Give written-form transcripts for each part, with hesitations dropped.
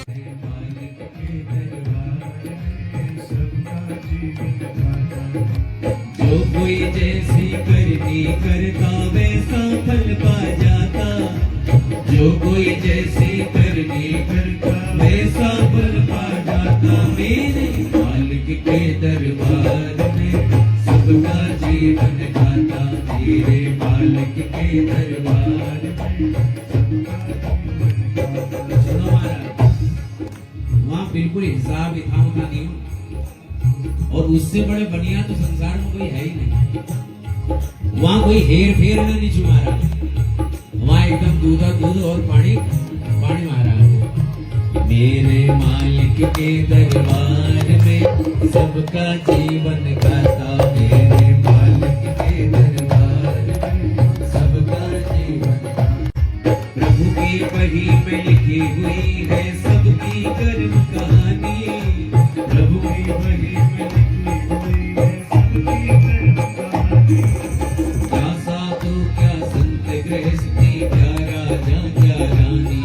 जो कोई जैसी करनी करता वैसा फल पा जाता, जो कोई जैसी करनी करता वैसा फल पा जाता। मेरे मालिक के दरबार में सबका जीवन गाता, मेरे मालिक के दरबार में वहाँ बिल्कुल हिसाब किताब का नहीं, और उससे बड़े बढ़िया तो संसार में कोई है ही नहीं। वहाँ कोई हेर फेर नहीं छुमा रहा, वहाँ एकदम दूधा दूध और पानी पानी मारा। मेरे मालिक के दरबार में सबका जीवन गाता, मेरे मालिक के दरबार में सबका जीवन। प्रभु की वही में लिखी हुई है सबकी कर्म कहानी, प्रभु की वही में लिखी हुई है सबकी कर्म कहानी। क्या साधु क्या संत गृहस्थी, क्या राजा क्या रानी,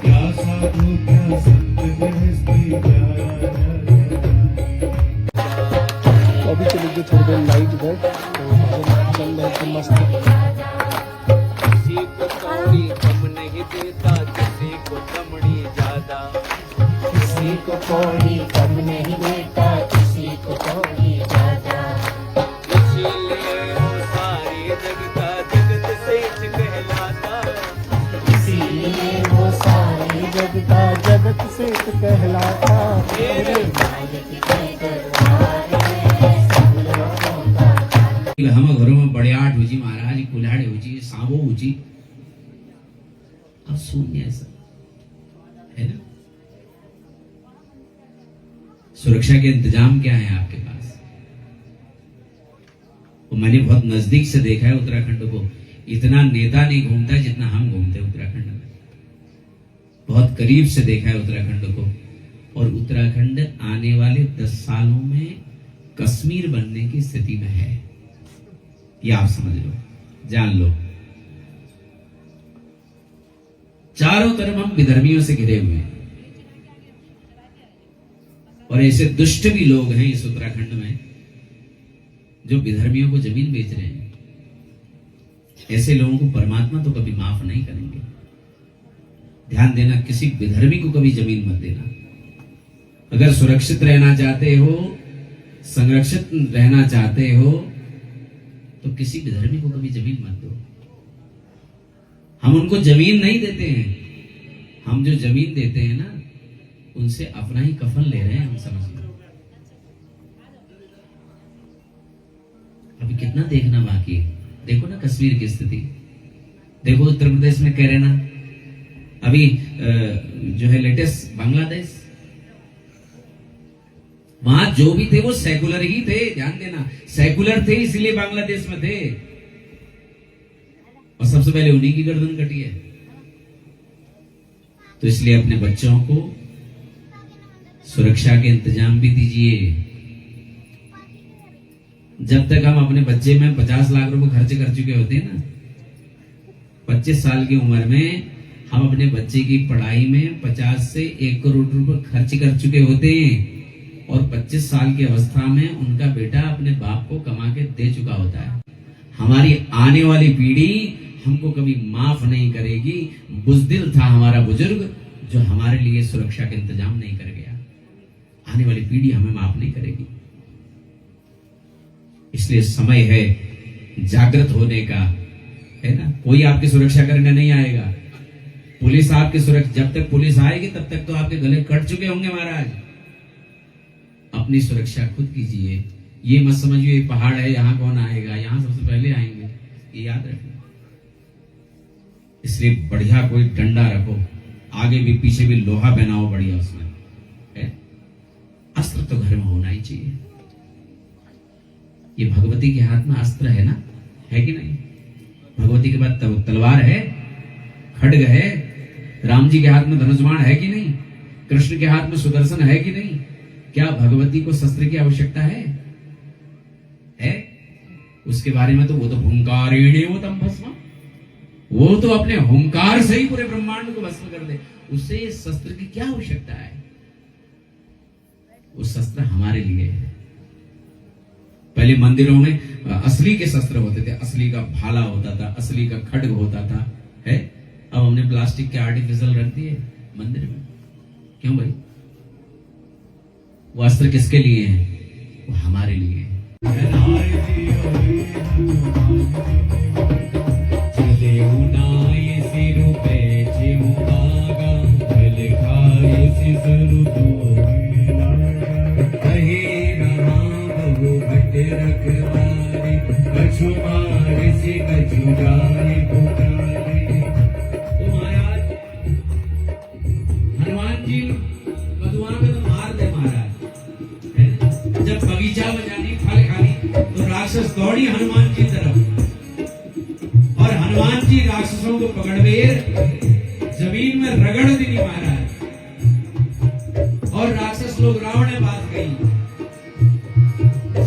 क्या साधु क्या संत गृहस्थी, क्या राजा क्या रानी। तो अभी चले गए थोड़ी देर लाइट इधर, तो चल रहे थे मस्त। किसी को कौड़ी कम नहीं देता, किसी को कमड़ी ज्यादा, किसी को कोई कम नहीं देता, किसी को कोई ज्यादा। इसीलिए वो सारी जगता जगत सेठ कहलाता, इसीलिए वो सारी जगता जगत सेठ कहलाता। मेरे मालिक के दरबार में सब लोगों का। हम घरों में बड़ियाट हुई महाराज, कुल्हाड़े हुई, सांबो हुई, अब शून्य ऐसा है ना। सुरक्षा के इंतजाम क्या है आपके पास? वो मैंने बहुत नजदीक से देखा है उत्तराखंड को। इतना नेता नहीं घूमता जितना हम घूमते उत्तराखंड में। बहुत करीब से देखा है उत्तराखंड को, और उत्तराखंड आने वाले 10 सालों में कश्मीर बनने की स्थिति में है, ये आप समझ लो, जान लो। चारों तरफ हम विधर्मियों से घिरे हुए हैं, और ऐसे दुष्ट भी लोग हैं इस उत्तराखंड में जो विधर्मियों को जमीन बेच रहे हैं। ऐसे लोगों को परमात्मा तो कभी माफ नहीं करेंगे। ध्यान देना, किसी विधर्मी को कभी जमीन मत देना। अगर सुरक्षित रहना चाहते हो, संरक्षित रहना चाहते हो, तो किसी विधर्मी को कभी जमीन मत दो। हम उनको जमीन नहीं देते हैं, हम जो जमीन देते हैं ना, उनसे अपना ही कफन ले रहे हैं हम, समझ लो। अभी कितना देखना बाकी है। देखो ना कश्मीर की स्थिति, देखो उत्तर प्रदेश में कह रहे ना, अभी जो है लेटेस्ट बांग्लादेश, वहां जो भी थे वो सेकुलर ही थे। ध्यान देना, सेकुलर थे इसलिए बांग्लादेश में थे, और सबसे पहले उन्हीं की गर्दन कटी है। तो इसलिए अपने बच्चों को सुरक्षा के इंतजाम भी दीजिए। जब तक हम अपने बच्चे में 50 लाख रुपए खर्च कर चुके होते हैं ना, 25 साल की उम्र में हम अपने बच्चे की पढ़ाई में 50 से 1 करोड़ रुपए खर्च कर चुके होते हैं, और 25 साल की अवस्था में उनका बेटा अपने बाप को कमा के दे चुका होता है। हमारी आने वाली पीढ़ी हमको कभी माफ नहीं करेगी। बुज़दिल था हमारा बुजुर्ग जो हमारे लिए सुरक्षा के इंतजाम नहीं कर गया। आने वाली पीढ़ी हमें माफ नहीं करेगी। इसलिए समय है जागृत होने का, है ना। कोई आपकी सुरक्षा करने नहीं आएगा। पुलिस आपकी सुरक्षा, जब तक पुलिस आएगी तब तक तो आपके गले कट चुके होंगे महाराज। अपनी सुरक्षा खुद कीजिए। ये मत समझिए ये पहाड़ है यहाँ कौन आएगा, यहाँ सबसे पहले आएंगे, ये याद रखना। इसलिए बढ़िया कोई डंडा रखो, आगे भी पीछे भी लोहा पहनाओ बढ़िया, उसमें है। अस्त्र तो घर में होना ही चाहिए। ये भगवती के हाथ में अस्त्र है ना, है कि नहीं? भगवती के बाद तलवार है, खड्ग है, राम जी के हाथ में धनुष बाण है कि नहीं, कृष्ण के हाथ में सुदर्शन है कि नहीं? क्या भगवती को शस्त्र की आवश्यकता है? उसके बारे में तो वो तो हुंकारेणे वो तम भस्म, वो तो अपने हुंकार से ही पूरे ब्रह्मांड को भस्म कर दे। उससे इस शस्त्र की क्या आवश्यकता है? वो शस्त्र हमारे लिए है। पहले मंदिरों में असली के शस्त्र होते थे, असली का भाला होता था, असली का खड्ग होता था, है? अब हमने प्लास्टिक के आर्टिफिशियल रख दिए मंदिर में। क्यों भाई? वो अस्त्र किसके लिए हैं? वो हमारे लिए हैं। चले उनाए सिर पे चिमुआगा, फल खाए सिसरु कहे रहा बहु भट रखवारे, कछु मारे से कछु जाए पुकारे। तो महाराज हनुमान जी मधुआ में तो मार दे महाराज, है ना? जब बगीचा में जानी फल खानी तो राक्षस दौड़ी हनुमान जी तरफ, और हनुमान जी राक्षसों को पकड़बेर जमीन में रगड़ दी महाराज, और राक्षस लोग रावण बात गई,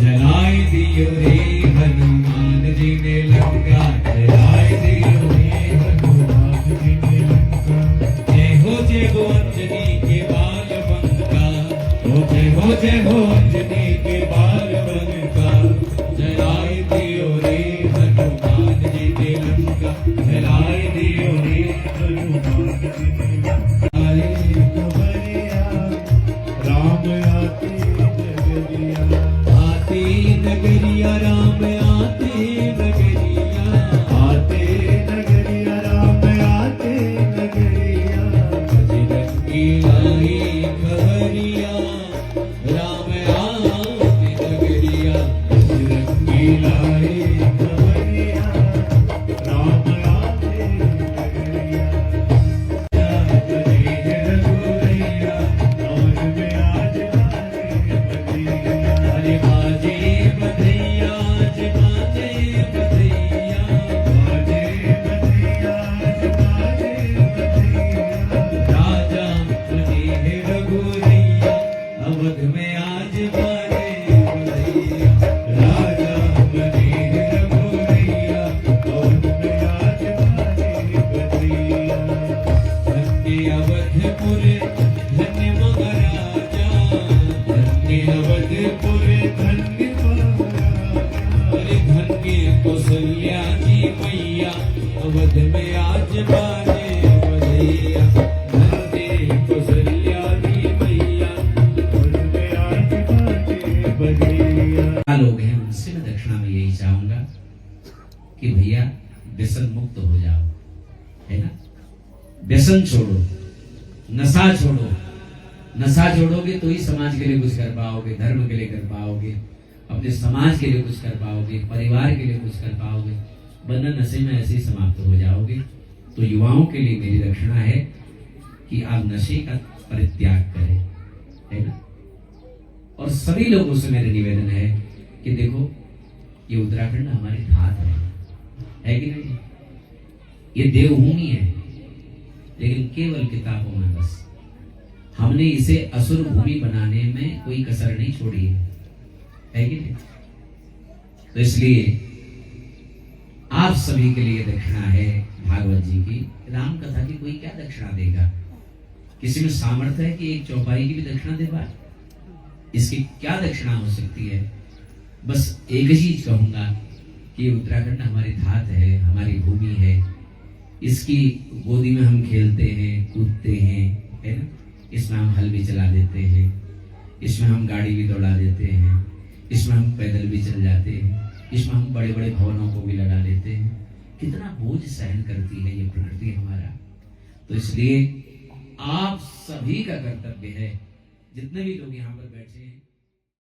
जलाए दियो रे हनुमान जी ने लंका, जलाए दियो रे हनुमान जी ने लंका। जय हो अंजनी के बाल बंका, जय हो अंजनी के बाल बंका, जलाए दियो रे हनुमान जी ने लंका, जलाए दियो रे हनुमान जी ने लंका। नगरिया राम आते नगरिया, आते नगरिया राम आते नगरिया, बजरंगी लाई खबरिया राम आते नगरिया, बजरंगी लाई खबरिया राम आते नगरिया। रघुरैया और में आज कौशल्या जी मैया अवध में आज बाजे बजैया, धन्य कौशल्या जी मैया अवध में आज बाजे बजैया। लोग हैं उनसे मैं दक्षिणा में यही चाहूंगा कि भैया व्यसन मुक्त हो जाओ, है ना? व्यसन छोड़ो, नशा छोड़ो। नशा छोड़ोगे तो ही समाज के लिए कुछ कर पाओगे, धर्म के लिए कर पाओगे, अपने समाज के लिए कुछ कर पाओगे, परिवार के लिए कुछ कर पाओगे, वरना नशे में ऐसे ही समाप्त हो जाओगे। तो युवाओं के लिए मेरी दक्षिणा है कि आप नशे का परित्याग करें, है ना? और सभी लोगों से मेरा निवेदन है कि देखो ये उत्तराखंड हमारी धात है कि नहीं? ये देवभूमि है, लेकिन केवल किताबों में बस हमने इसे असुर भूमि बनाने में कोई कसर नहीं छोड़ी है कि नहीं? तो इसलिए आप सभी के लिए दक्षिणा है भागवत जी की। राम कथा की कोई क्या दक्षिणा देगा? किसी में सामर्थ्य है कि एक चौपाई की भी दक्षिणा दे पाए? इसकी क्या दक्षिणा हो सकती है? बस एक चीज कहूंगा कि उत्तराखंड हमारी धात है, हमारी भूमि है, इसकी गोदी में हम खेलते हैं, कूदते हैं, है ना? इसमें हम हल भी चला देते हैं, इसमें हम गाड़ी भी दौड़ा देते हैं, इसमें हम पैदल भी चल जाते हैं, इसमें हम बड़े बड़े भवनों को भी लगा लेते हैं। कितना बोझ सहन करती है ये प्रकृति हमारा। तो इसलिए आप सभी का कर्तव्य है, जितने भी लोग यहाँ पर बैठे हैं,